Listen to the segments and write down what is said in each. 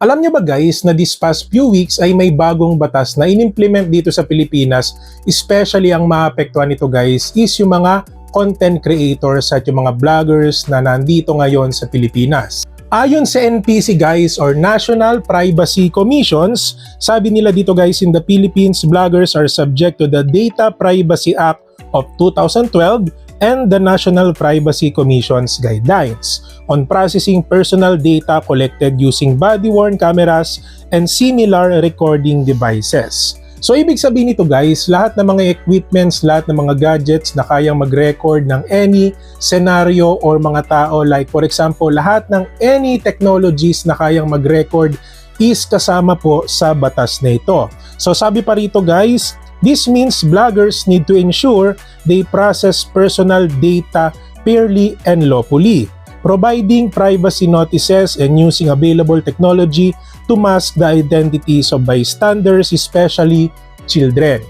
Alam niyo ba guys na this past few weeks ay may bagong batas na inimplement dito sa Pilipinas, especially ang maapektuhan nito guys is yung mga content creators at yung mga vloggers na nandito ngayon sa Pilipinas. Ayon sa NPC guys or National Privacy Commissions, sabi nila dito guys, in the Philippines, vloggers are subject to the Data Privacy Act of 2012 and the National Privacy Commission's guidelines on processing personal data collected using body-worn cameras and similar recording devices. So ibig sabihin nito guys, lahat ng mga equipments, lahat ng mga gadgets na kayang mag-record ng any scenario or mga tao, like for example, lahat ng any technologies na kayang mag-record is kasama po sa batas na ito. So sabi pa rito guys, this means bloggers need to ensure they process personal data fairly and lawfully, providing privacy notices and using available technology to mask the identities of bystanders, especially children.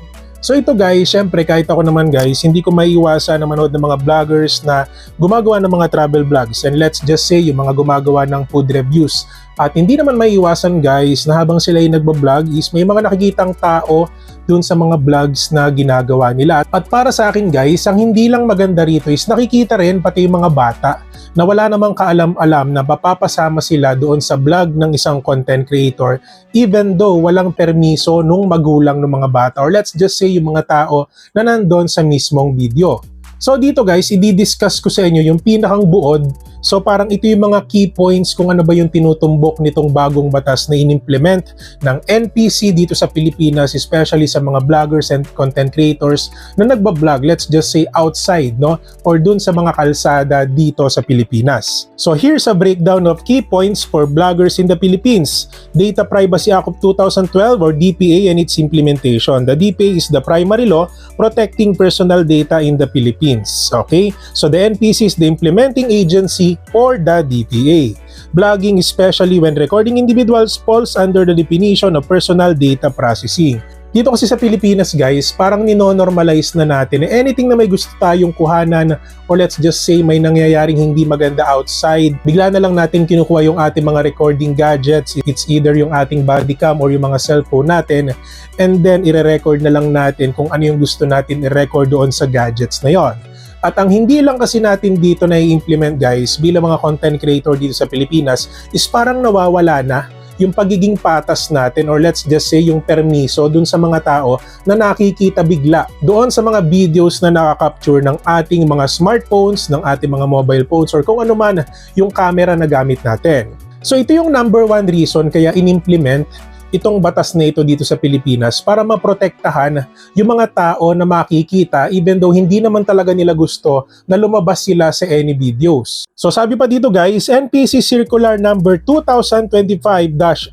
So ito guys, syempre kahit ako naman guys, hindi ko maiiwasan na manood ng mga vloggers na gumagawa ng mga travel vlogs, and let's just say yung mga gumagawa ng food reviews. At hindi naman maiiwasan guys na habang sila ay nagbablog is may mga nakikitang tao dun sa mga vlogs na ginagawa nila. At para sa akin guys, ang hindi lang maganda rito is nakikita rin pati yung mga bata na wala namang kaalam-alam na mapapasama sila doon sa vlog ng isang content creator even though walang permiso nung magulang ng mga bata, or let's just say yung mga tao na nandun sa mismong video. So dito guys, i-discuss ko sa inyo yung pinakang buod. So parang ito yung mga key points kung ano ba yung tinutumbok nitong bagong batas na inimplement ng NPC dito sa Pilipinas, especially sa mga vloggers and content creators na nagbablog, let's just say outside, no? Or dun sa mga kalsada dito sa Pilipinas. So here's a breakdown of key points for vloggers in the Philippines. Data Privacy Act of 2012 or DPA and its implementation. The DPA is the primary law protecting personal data in the Philippines. Okay? So the NPC is the implementing agency or the DPA. Blogging, especially when recording individuals, falls under the definition of personal data processing. Dito kasi sa Pilipinas guys, parang nino-normalize na natin anything na may gusto tayong kuhanan, or let's just say may nangyayaring hindi maganda outside, bigla na lang natin kinukuha yung ating mga recording gadgets, it's either yung ating body cam or yung mga cellphone natin, and then ire-record na lang natin kung ano yung gusto natin i-record doon sa gadgets na yon. At ang hindi lang kasi natin dito na i-implement guys bilang mga content creator dito sa Pilipinas is parang nawawala na yung pagiging patas natin, or let's just say yung permiso dun sa mga tao na nakikita bigla doon sa mga videos na nakaka-capture ng ating mga smartphones, ng ating mga mobile phones, or kung ano man yung camera na gamit natin. So ito yung number one reason kaya in-implement itong batas na ito dito sa Pilipinas, para maprotektahan yung mga tao na makikita even though hindi naman talaga nila gusto na lumabas sila sa any videos. So sabi pa dito guys, NPC Circular number 2025-01,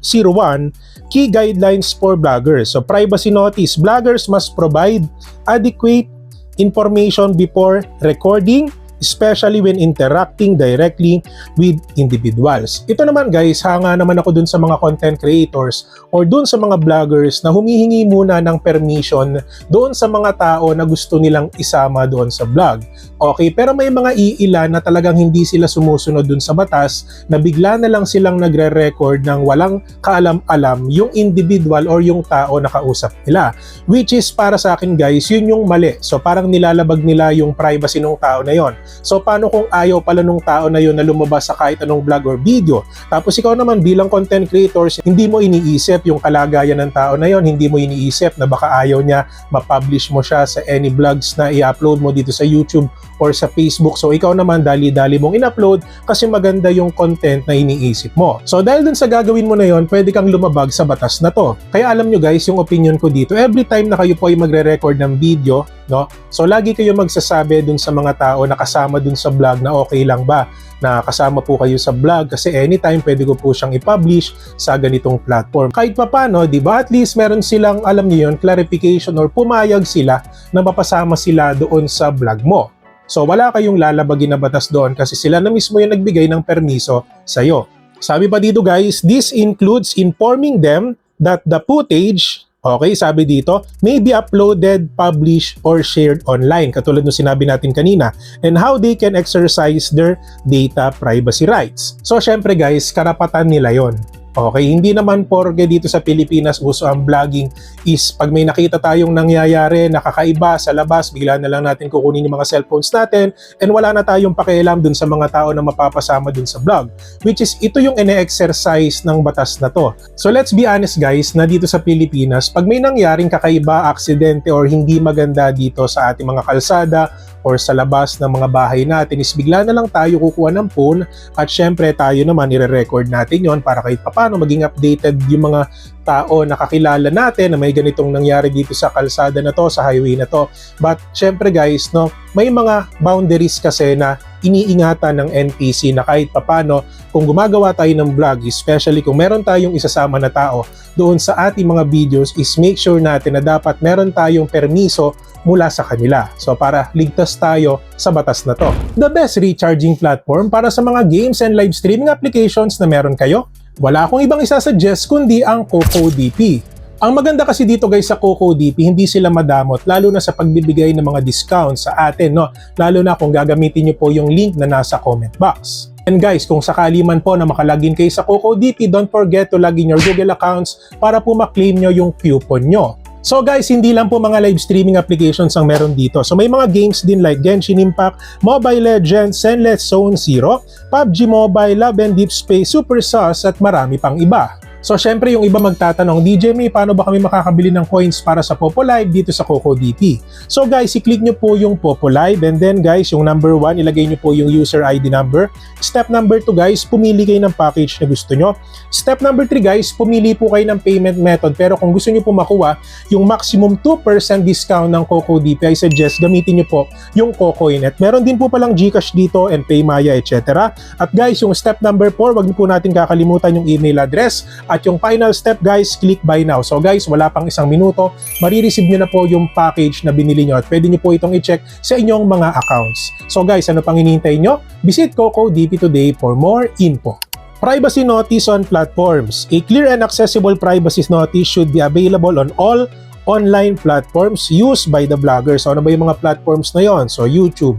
Key Guidelines for Bloggers. So privacy notice, bloggers must provide adequate information before recording, especially when interacting directly with individuals. Ito naman guys, hanga naman ako dun sa mga content creators or dun sa mga vloggers na humihingi muna ng permission doon sa mga tao na gusto nilang isama doon sa vlog. Okay, pero may mga iilan na talagang hindi sila sumusunod dun sa batas, na bigla na lang silang nagre-record ng walang kaalam-alam yung individual or yung tao na kausap nila. Which is para sa akin guys, yun yung mali. So parang nilalabag nila yung privacy ng tao na yon. So paano kung ayaw pala nung tao na yun na lumabas sa kahit anong vlog or video? Tapos ikaw naman bilang content creators, hindi mo iniisip yung kalagayan ng tao na yun, hindi mo iniisip na baka ayaw niya ma-publish mo siya sa any vlogs na i-upload mo dito sa YouTube or sa Facebook. So ikaw naman dali-dali mong in-upload kasi maganda yung content na iniisip mo. So dahil dun sa gagawin mo na yon, pwede kang lumabag sa batas na to. Kaya alam nyo guys, yung opinion ko dito, every time na kayo po ay magre-record ng video, no? So lagi kayo magsasabi dun sa mga tao na kasama dun sa vlog na okay lang ba na kasama po kayo sa vlog, kasi anytime pwede ko po siyang i-publish sa ganitong platform. Kahit pa paano, di ba, at least meron silang, alam niyo yun, clarification or pumayag sila na mapasama sila doon sa vlog mo. So wala kayong lalabagin na batas doon kasi sila na mismo yung nagbigay ng permiso sa'yo. Sabi pa dito guys, this includes informing them that the footage, okay, sabi dito, may be uploaded, published, or shared online, katulad ng sinabi natin kanina, and how they can exercise their data privacy rights. So syempre guys, karapatan nila yon. Okay, hindi naman porke dito sa Pilipinas uso ang vlogging is pag may nakita tayong nangyayari, nakakaiba sa labas, bigla na lang natin kukunin yung mga cellphones natin and wala na tayong pakialam dun sa mga tao na mapapasama dun sa vlog. Which is, ito yung ine-exercise ng batas na to. So let's be honest guys, na dito sa Pilipinas, pag may nangyaring kakaiba, aksidente or hindi maganda dito sa ating mga kalsada, or sa labas ng mga bahay natin is bigla na lang tayo kukuha ng phone at syempre tayo naman nire-record natin yon para kahit papano maging updated yung mga tao na kakilala natin na may ganitong nangyari dito sa kalsada na to, sa highway na to. But syempre guys, no, may mga boundaries kasi na iniingatan ng NTC na kahit papano kung gumagawa tayo ng vlog, especially kung meron tayong isasama na tao doon sa ating mga videos, is make sure natin na dapat meron tayong permiso mula sa kanila. So para ligtas tayo sa batas na to. The best recharging platform para sa mga games and live streaming applications na meron kayo? Wala akong ibang isasuggest kundi ang CocoDP. Ang maganda kasi dito guys sa CocoDP, hindi sila madamot lalo na sa pagbibigay ng mga discounts sa atin, no? Lalo na kung gagamitin nyo po yung link na nasa comment box. And guys, kung sakali man po na makalagin kayo sa CocoDP, don't forget to log in your Google accounts para po ma-claim nyo yung coupon nyo. So guys, hindi lang po mga live streaming applications ang meron dito. So may mga games din like Genshin Impact, Mobile Legends, Zenless Zone Zero, PUBG Mobile, Love and Deep Space, Super Sauce at marami pang iba. So syempre yung iba magtatanong, DJ May, paano ba kami makakabili ng coins para sa Popo Live dito sa CocoDP? So guys, i-click nyo po yung Popo Live and then guys, yung number 1, ilagay nyo po yung user ID number. Step number 2 guys, pumili kayo ng package na gusto nyo. Step number 3 guys, pumili po kayo ng payment method, pero kung gusto nyo po makuha yung maximum 2% discount ng CocoDP, I suggest gamitin nyo po yung CocoInet. Meron din po palang GCash dito and PayMaya, etc. At guys, yung step number 4, wag nyo po natin kakalimutan yung email address. At yung final step guys, click buy now. So guys, wala pang isang minuto, marireceive nyo na po yung package na binili nyo at pwede nyo po itong i-check sa inyong mga accounts. So guys, ano pang hinihintay nyo? Visit CocoDP today for more info. Privacy notice on platforms. A clear and accessible privacy notice should be available on all online platforms used by the vloggers. So ano ba yung mga platforms na yon? So YouTube,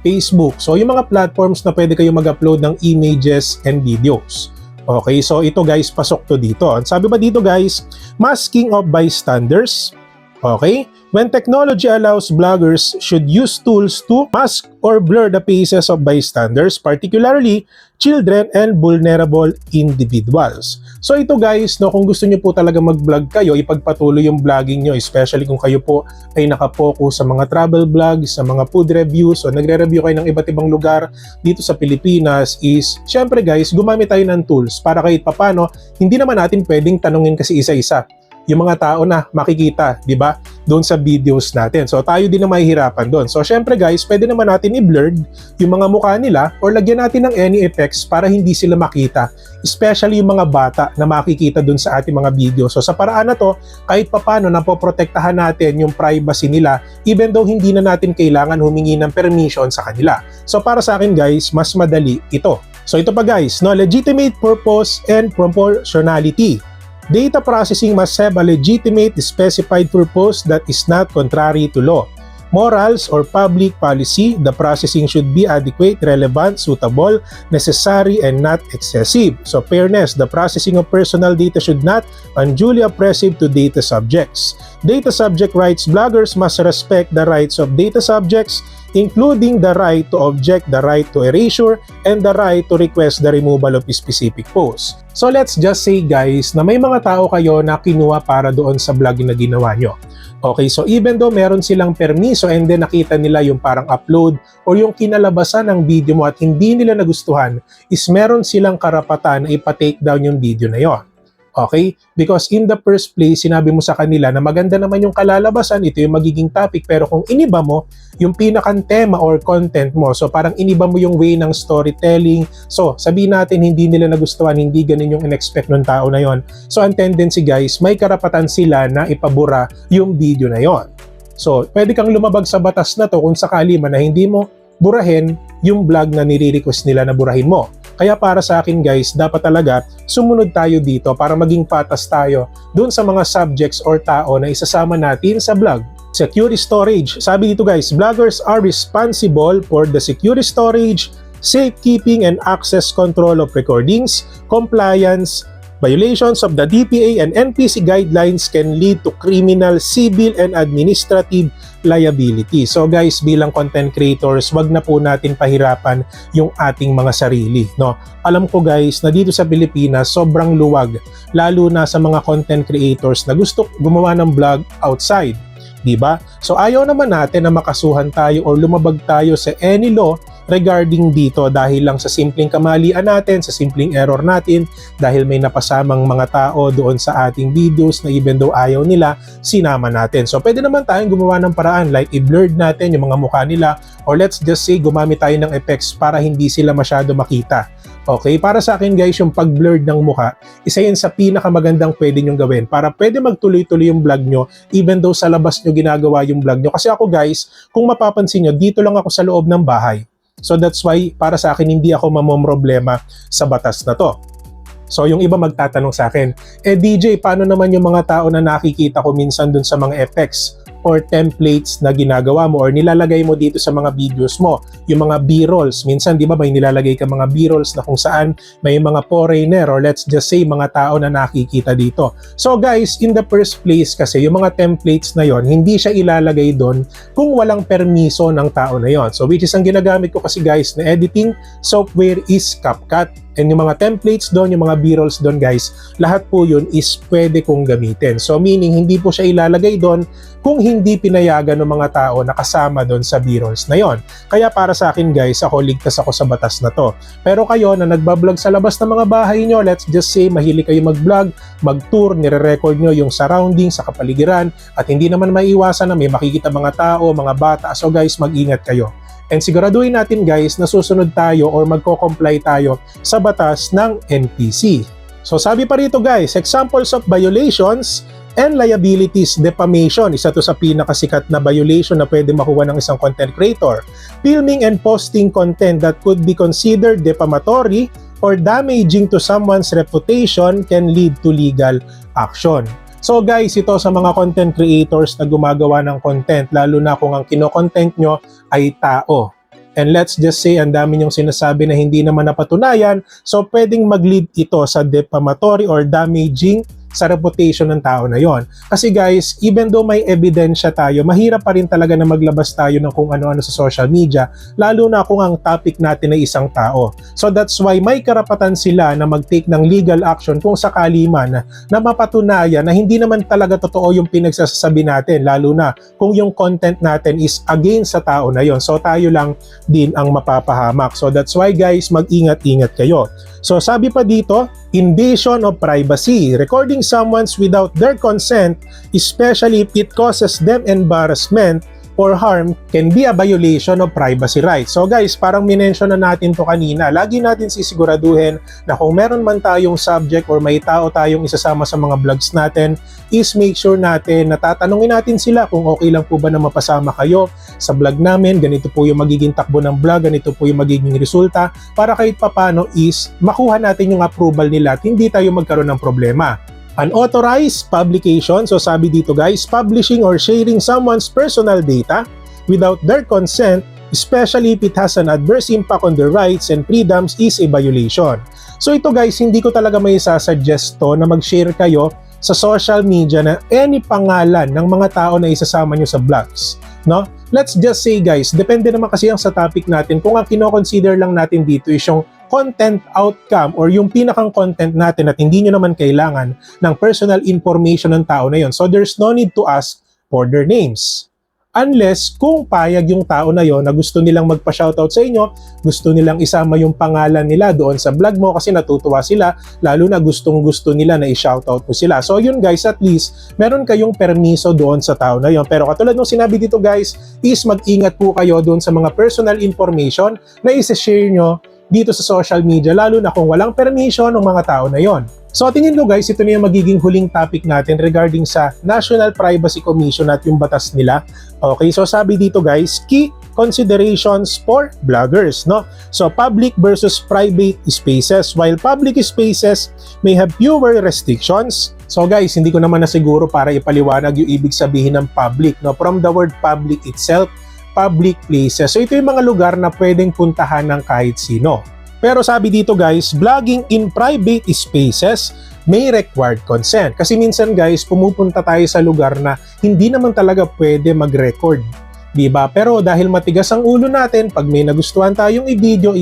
Facebook. So yung mga platforms na pwede kayo mag-upload ng images and videos. Okay, so ito guys, pasok to dito. Sabi ba dito guys, masking of bystanders. Okay, when technology allows bloggers should use tools to mask or blur the faces of bystanders, particularly children and vulnerable individuals. So ito guys, no, kung gusto niyo po talaga mag-vlog kayo, ipagpatuloy yung vlogging nyo, especially kung kayo po ay nakapokus sa mga travel vlogs, sa mga food reviews, o nagre-review kayo ng iba't ibang lugar dito sa Pilipinas, is syempre guys, gumamit tayo ng tools para kahit papano, hindi naman natin pwedeng tanungin kasi isa-isa yung mga tao na makikita, di ba, doon sa videos natin. So tayo din na mahihirapan doon. So syempre guys, pwede naman natin i-blur yung mga mukha nila or lagyan natin ng any effects para hindi sila makita. Especially yung mga bata na makikita doon sa ating mga video. So sa paraan na to, kahit papano napoprotektahan natin yung privacy nila even though hindi na natin kailangan humingi ng permission sa kanila. So para sa akin guys, mas madali ito. So ito pa guys, no, legitimate purpose and proportionality. Data processing must have a legitimate specified purpose that is not contrary to law. Morals or public policy, the processing should be adequate, relevant, suitable, necessary, and not excessive. So fairness, the processing of personal data should not unduly oppressive to data subjects. Data subject rights, bloggers must respect the rights of data subjects, including the right to object, the right to erasure, and the right to request the removal of specific posts. So let's just say guys na may mga tao kayo na kinuha para doon sa vlog na ginawa nyo. Okay, so even though meron silang permiso and then nakita nila yung parang upload or yung kinalabasan ng video mo at hindi nila nagustuhan, is meron silang karapatan na ipa-take down yung video na yon. Okay? Because in the first place, sinabi mo sa kanila na maganda naman yung kalalabasan, ito yung magiging topic, pero kung iniba mo yung pinakang tema or content mo, so parang iniba mo yung way ng storytelling, so sabihin natin hindi nila nagustuhan, hindi ganun yung in-expect ng tao na yon. So ang tendency guys, may karapatan sila na ipabura yung video na yon. So pwede kang lumabag sa batas na to kung sakali man na hindi mo burahin yung vlog na nire-request nila na burahin mo. Kaya para sa akin guys, dapat talaga sumunod tayo dito para maging patas tayo dun sa mga subjects or tao na isasama natin sa vlog. Secure storage. Sabi dito guys, bloggers are responsible for the secure storage, safekeeping, and access control of recordings, compliance, Violations of the DPA and NPC guidelines can lead to criminal, civil, and administrative liability. So guys, bilang content creators, wag na po natin pahirapan yung ating mga sarili, no? Alam ko guys na dito sa Pilipinas sobrang luwag, lalo na sa mga content creators na gusto gumawa ng vlog outside, di ba? So ayaw naman natin na makasuhan tayo or lumabag tayo sa any law regarding dito dahil lang sa simpleng kamalian natin, sa simpleng error natin, dahil may napasamang mga tao doon sa ating videos na even though ayaw nila, sinama natin. So pwede naman tayong gumawa ng paraan like i-blurred natin yung mga mukha nila, or let's just say gumamit tayo ng effects para hindi sila masyado makita. Okay, para sa akin guys, yung pag-blurred ng mukha, isa yan sa pinakamagandang pwede nyong gawin para pwede magtuloy-tuloy yung vlog nyo even though sa labas nyo ginagawa yung vlog nyo. Kasi ako guys, kung mapapansin nyo, dito lang ako sa loob ng bahay. So that's why para sa akin hindi ako mamomroblema sa batas na to. So yung iba magtatanong sa akin, DJ, paano naman yung mga tao na nakikita ko minsan dun sa mga effects or templates na ginagawa mo or nilalagay mo dito sa mga videos mo, yung mga B-rolls. Minsan, di ba, may nilalagay ka mga B-rolls na kung saan may mga foreigner or let's just say mga tao na nakikita dito. So guys, in the first place kasi, yung mga templates na yon hindi siya ilalagay doon kung walang permiso ng tao na yon. So which is ang ginagamit ko kasi guys na editing software is CapCut. And yung mga templates doon, yung mga B-rolls doon guys, lahat po yun is pwede kong gamitin. So meaning, hindi po siya ilalagay doon kung hindi pinayagan ng mga tao na kasama doon sa B-rolls na yon. Kaya para sa akin guys, ako ligtas ako sa batas na to. Pero kayo na nagbablog sa labas ng mga bahay nyo, let's just say mahilig kayo mag-vlog, mag-tour, nire-record nyo yung surroundings sa kapaligiran at hindi naman maiiwasan na may makikita mga tao, mga bata. So guys, mag-ingat kayo. And siguraduhin natin guys na susunod tayo or magko-comply tayo sa batas ng NPC. So sabi pa rito guys, examples of violations and liabilities, defamation. Isa to sa pinakasikat na violation na pwede makuha ng isang content creator. Filming and posting content that could be considered defamatory or damaging to someone's reputation can lead to legal action. So guys, ito sa mga content creators na gumagawa ng content, lalo na kung ang kino-content nyo ay tao. And let's just say, ang dami nyong sinasabi na hindi naman napatunayan, so pwedeng mag-lead ito sa defamatory or damaging sa reputation ng tao na yon. Kasi guys, even though may ebidensya tayo, mahirap pa rin talaga na maglabas tayo ng kung ano-ano sa social media, lalo na kung ang topic natin ay isang tao. So that's why may karapatan sila na mag-take ng legal action kung sakali man na mapatunayan na hindi naman talaga totoo yung pinagsasabi natin, lalo na kung yung content natin is against sa tao na yon. So tayo lang din ang mapapahamak. So that's why guys, mag-ingat-ingat kayo. So sabi pa dito, invasion of privacy, recording someone's without their consent, especially if it causes them embarrassment or harm, can be a violation of privacy rights. So guys, parang minention na natin to kanina, lagi natin sisiguraduhin na kung meron man tayong subject or may tao tayong isasama sa mga vlogs natin, is make sure natin na tatanungin natin sila kung okay lang po ba na mapasama kayo sa vlog namin, ganito po yung magiging takbo ng vlog, ganito po yung magiging resulta, para kahit papano is makuha natin yung approval nila at hindi tayo magkaroon ng problema. Unauthorized publication, so sabi dito guys, publishing or sharing someone's personal data without their consent, especially if it has an adverse impact on their rights and freedoms, is a violation. So ito guys, hindi ko talaga may sasuggest to na mag-share kayo sa social media na any pangalan ng mga tao na isasama nyo sa vlogs. No? Let's just say guys, depende naman kasi yung sa topic natin kung ang kino-consider lang natin dito is yung content outcome or yung pinakang content natin at hindi nyo naman kailangan ng personal information ng tao na yon. So there's no need to ask for their names. Unless kung payag yung tao na yon na gusto nilang magpa-shoutout sa inyo, gusto nilang isama yung pangalan nila doon sa vlog mo kasi natutuwa sila, lalo na gustong-gusto nila na i-shoutout mo sila. So yun guys, at least meron kayong permiso doon sa tao na yon. Pero katulad ng sinabi dito guys, is mag-ingat po kayo doon sa mga personal information na isa-share nyo dito sa social media, lalo na kung walang permission ng mga tao na yon. So tingin ko guys, ito na yung magiging huling topic natin regarding sa National Privacy Commission at yung batas nila. Okay, so sabi dito guys, key considerations for vloggers, no? So public versus private spaces. While public spaces may have fewer restrictions, so guys, hindi ko naman na siguro para ipaliwanag yung ibig sabihin ng public, no? From the word public itself, public places. So ito yung mga lugar na pwedeng puntahan ng kahit sino. Pero sabi dito guys, vlogging in private spaces may required consent. Kasi minsan guys, pumupunta tayo sa lugar na hindi naman talaga pwede mag-record. Diba? Pero dahil matigas ang ulo natin, pag may nagustuhan tayong i-video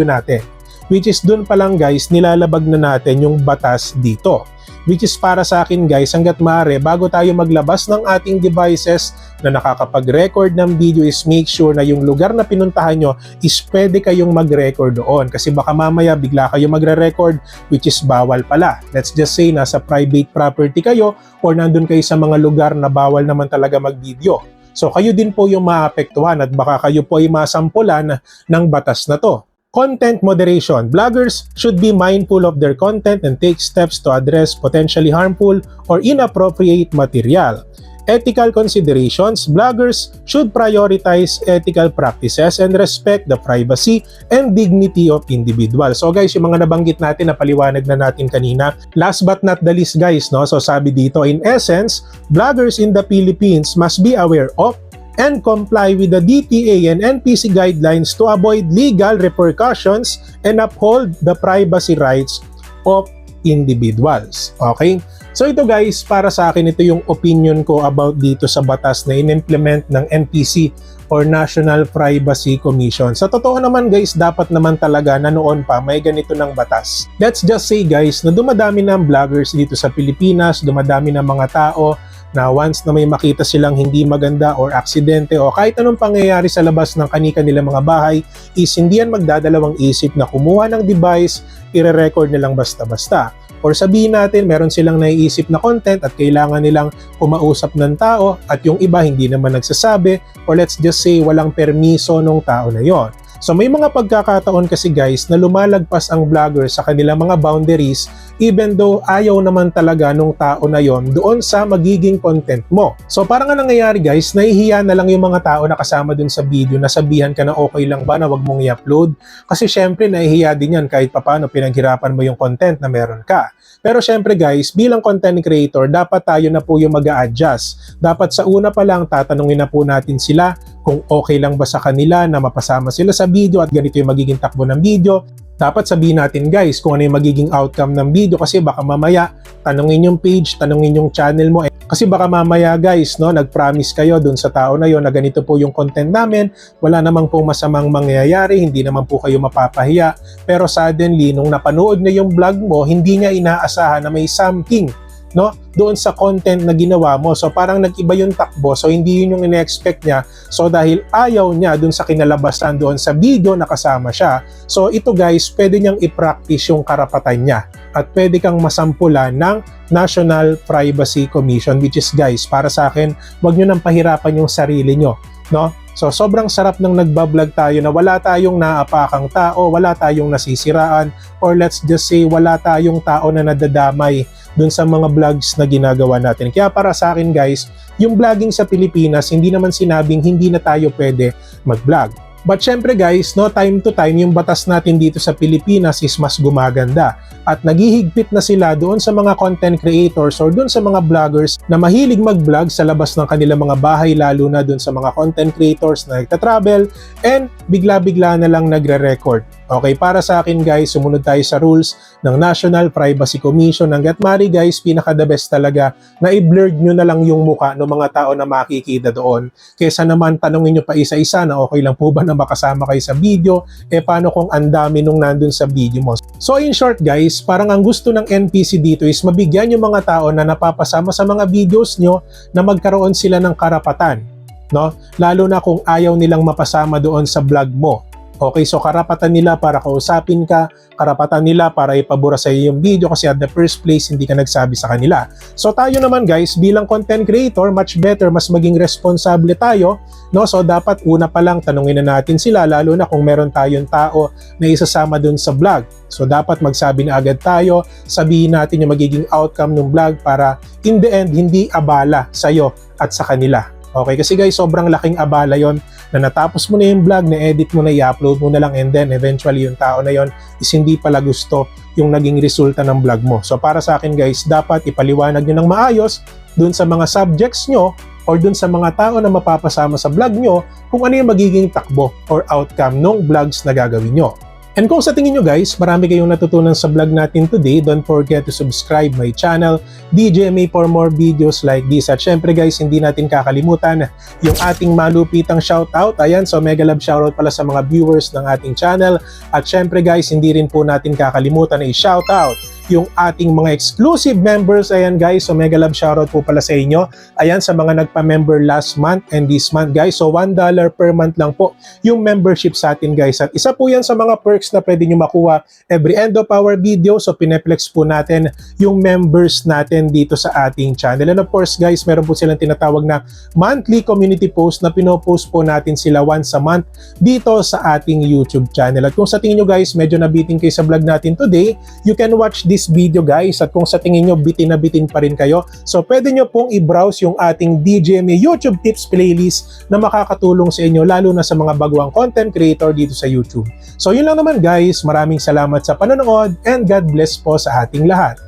natin. Which is dun pa lang guys, nilalabag na natin yung batas dito. Which is para sa akin guys, hanggat maaari, bago tayo maglabas ng ating devices na nakakapag-record ng video is make sure na yung lugar na pinuntahan nyo is pwede kayong mag-record doon. Kasi baka mamaya bigla kayo magre-record which is bawal pala. Let's just say nasa private property kayo or nandun kayo sa mga lugar na bawal naman talaga mag-video. So kayo din po yung maapektuhan at baka kayo po ay masampulan ng batas na to. Content moderation. Bloggers should be mindful of their content and take steps to address potentially harmful or inappropriate material. Ethical considerations. Bloggers should prioritize ethical practices and respect the privacy and dignity of individuals. So guys, yung mga nabanggit natin na paliwanag na natin kanina. Last but not the least guys, no? So sabi dito, in essence, bloggers in the Philippines must be aware of and comply with the DTA and NPC guidelines to avoid legal repercussions and uphold the privacy rights of individuals. Okay? So ito guys, para sa akin ito yung opinion ko about dito sa batas na in-implement ng NPC or National Privacy Commission. Sa totoo naman guys, dapat naman talaga na noon pa may ganito ng batas. Let's just say guys, na dumadami ng vloggers dito sa Pilipinas, dumadami ng mga tao na once na may makita silang hindi maganda or aksidente o kahit anong pangyayari sa labas ng kani-kanilang mga bahay is hindi yan magdadalawang isip na kumuha ng device, i-record nilang basta-basta. Or sabihin natin meron silang naiisip na content at kailangan nilang kumausap ng tao at yung iba hindi naman nagsasabi or let's just say walang permiso ng tao na yon. So may mga pagkakataon kasi guys na lumalagpas ang vlogger sa kanilang mga boundaries even though ayaw naman talaga nung tao na yon doon sa magiging content mo. So parang nga nangyayari guys, nahihiya na lang yung mga tao na kasama dun sa video na sabihan ka na okay lang ba na wag mong i-upload. Kasi syempre nahihiya din yan kahit papano pinaghirapan mo yung content na meron ka. Pero syempre guys, bilang content creator, dapat tayo na po yung mag-a-adjust. Dapat sa una pa lang, tatanungin na po natin sila kung okay lang ba sa kanila na mapasama sila sa video at ganito yung magiging takbo ng video. Dapat sabihin natin guys kung ano yung magiging outcome ng video kasi baka mamaya tanungin yung page, tanungin yung channel mo. Kasi baka mamaya guys, no, nag-promise kayo dun sa tao na yon na ganito po yung content namin, wala namang po masamang mangyayari, hindi naman po kayo mapapahiya. Pero suddenly, nung napanood na yung vlog mo, hindi niya inaasahan na may something, no, doon sa content na ginawa mo. So parang nag-iba yung takbo. So hindi yun yung ina-expect niya. So dahil ayaw niya doon sa kinalabasan doon sa video na kasama siya. So ito guys, pwede niyang i-practice yung karapatan niya. At pwede kang masampulan ng National Privacy Commission which is guys, para sa akin, wag niyo nang pahirapan yung sarili niyo, no? So sobrang sarap ng nagbablog tayo na wala tayong naapakang tao, wala tayong nasisiraan, or let's just say wala tayong tao na nadadamay dun sa mga vlogs na ginagawa natin. Kaya para sa akin guys, yung vlogging sa Pilipinas, hindi naman sinabing hindi na tayo pwede mag-vlog. But syempre guys, no, time to time, yung batas natin dito sa Pilipinas is mas gumaganda. At naghihigpit na sila doon sa mga content creators or doon sa mga vloggers na mahilig mag-vlog sa labas ng kanilang mga bahay, lalo na doon sa mga content creators na nagta-travel and bigla-bigla na lang nagre-record. Okay, para sa akin guys, sumunod tayo sa rules ng National Privacy Commission. Hangga't maaari guys, pinaka-the best talaga na i-blurred nyo na lang yung muka ng mga tao na makikita doon. Kesa naman tanungin nyo pa isa-isa na okay lang po ba na makasama kayo sa video, paano kung ang dami nung nandun sa video mo. So in short guys, parang ang gusto ng NPC dito is mabigyan yung mga tao na napapasama sa mga videos nyo na magkaroon sila ng karapatan, no? Lalo na kung ayaw nilang mapasama doon sa vlog mo. Okay, so karapatan nila para kausapin ka, karapatan nila para ipabura sa iyo yung video kasi at the first place hindi ka nagsabi sa kanila. So tayo naman guys, bilang content creator, much better, mas maging responsable tayo, no? So dapat una pa lang tanungin na natin sila, lalo na kung meron tayong tao na isasama dun sa vlog. So dapat magsabi na agad tayo, sabihin natin yung magiging outcome ng vlog para in the end hindi abala sa iyo at sa kanila. Okay, kasi guys, sobrang laking abala yon na natapos mo na yung vlog, na-edit mo na, i-upload mo na lang, and then eventually yung tao na yon is hindi pala gusto yung naging resulta ng vlog mo. So para sa akin guys, dapat ipaliwanag nyo ng maayos dun sa mga subjects nyo or dun sa mga tao na mapapasama sa vlog nyo kung ano yung magiging takbo or outcome ng vlogs na gagawin nyo. And kung sa tingin nyo guys, marami kayong natutunan sa vlog natin today, don't forget to subscribe my channel, DJMA, for more videos like this. At syempre guys, hindi natin kakalimutan yung ating malupitang shoutout. Ayan, so mega love shoutout pala sa mga viewers ng ating channel. At syempre guys, hindi rin po natin kakalimutan na i-shoutout yung ating mga exclusive members. Ayan guys, so mega love shoutout po pala sa inyo. Ayan, sa mga nagpa-member last month and this month guys. So $1 per month lang po yung membership sa atin guys. At isa po yan sa mga perks na pwede nyo makuha every end of our video. So pineplex po natin yung members natin dito sa ating channel. And of course guys, meron po silang tinatawag na monthly community post na pinopost po natin sila once a month dito sa ating YouTube channel. At kung sa tingin nyo guys, medyo nabitin kayo sa vlog natin today, you can watch this video guys. At kung sa tingin nyo bitin na bitin pa rin kayo, so pwede nyo pong i-browse yung ating DJMA YouTube Tips playlist na makakatulong sa inyo lalo na sa mga baguang content creator dito sa YouTube. So yun lang naman guys, maraming salamat sa panonood and God bless po sa ating lahat.